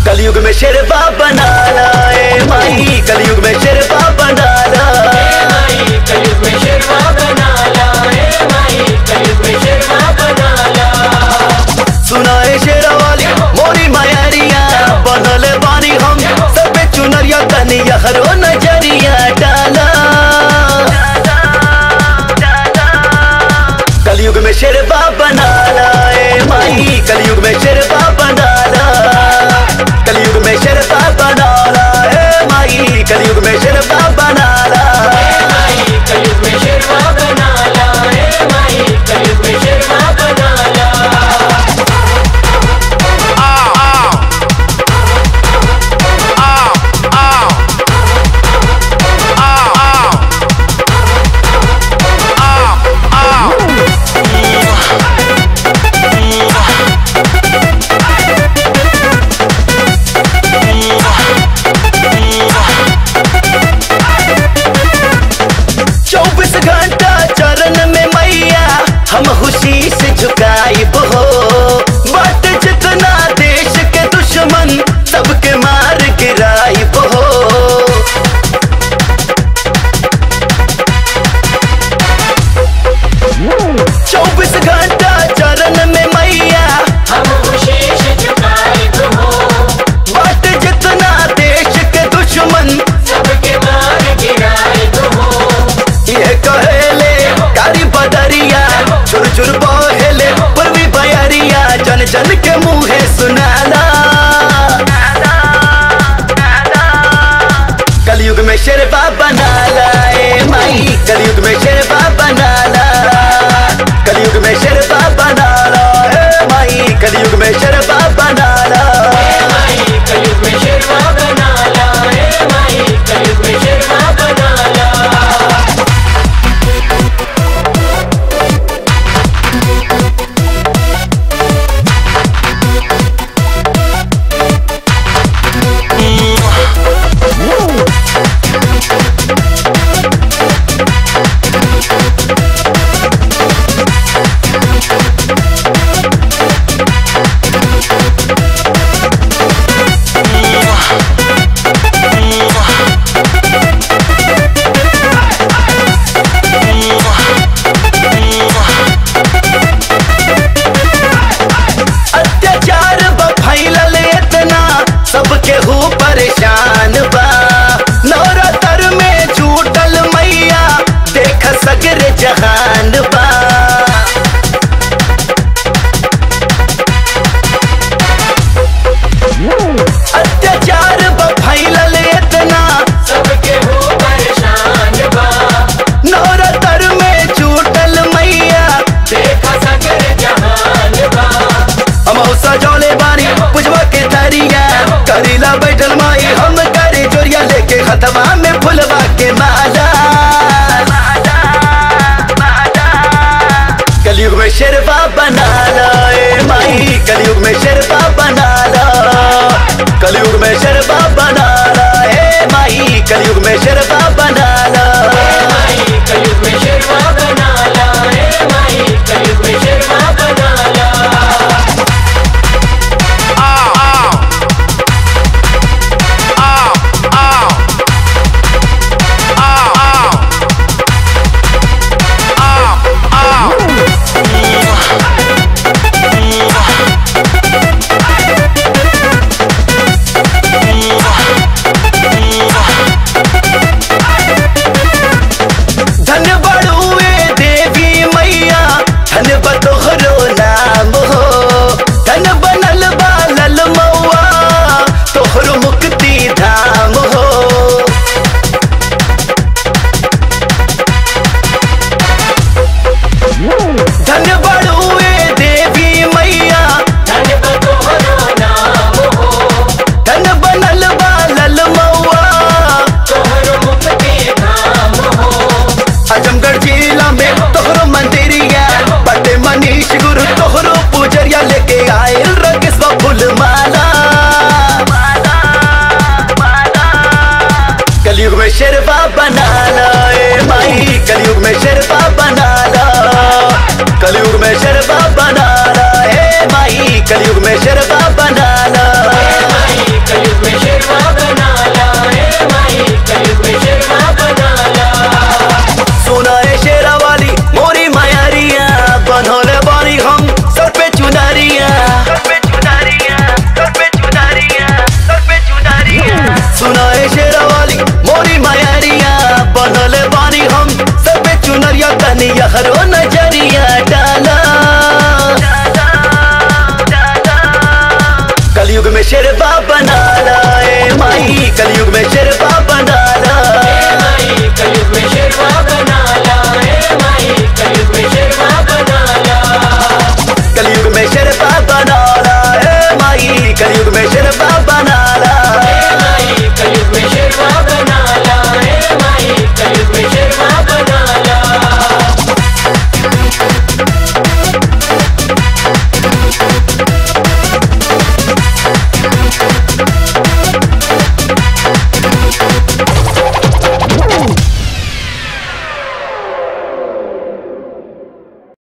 कलयुग में शेरवा बना लाए माई, कलयुग में शेरवा बना लाए, कलयुग में शेरवा बना लाए माई, कलयुग में शेरवा बना ला। सुनाए शेरा वाली मोरी मायरिया, बनल बानी हम सब पे चुनरिया, कनिया हरो नजरिया डाला। कलयुग में शेरवा बना लाए माई, कलयुग में शेरवा बना ला, कलयुग में शेरवा बना ला माई, कलयुग में शेरवा बना ला माई, कलयुग में शेरवा बना ला माई, कलयुग में शेरवा बना ला। हम खुशी से झुकाइब हो, बट जितना देश के दुश्मन सबके मार गिराइब हो। 24 घंटा चरण में मैया हम खुशी से झुकाइब हो, बट जितना देश के दुश्मन सबके मार गिराइब हो। ये कहेले कारी बदरिया चुर चुर बहेले पूर्वी बयरिया, जन जन के मुँहे सुनाला। कलयुग में शेरवा बना लाए माई, कलयुग में शेरवा बना ला, कलयुग में शेरवा बना ला माई, कलयुग में शेरवा बना ला माई, कलयुग में शेरवा बना ला माई, कलयुग में शेरवा बना ला। सबके हो परेशान बा, नवरात्र में छूटल मैया देख सगरे जहान बा। अत्याचार फैलल इतना सबके हो परेशान बा, नवरात्र में छूटल मैया देख सगरे जहान बा। हम सजौले बानी पुजवा के तरिया, करीला बैठल माई हम करे जोरिया, लेके खतवा में फुलवा के माला। कलयुग में शेरवा बना लाए माई, कलयुग में शेरवा बना ला, कलयुग में शेरवा बना ला माई, कलयुग में शेरवा बना ला माई, कलयुग में शेरवा बना ला माई, कलयुग में शेरवा बना ला। शेरवा बना लो ए माई, कलयुग में शेरवा बना लो, कलयुग में शेरवा बना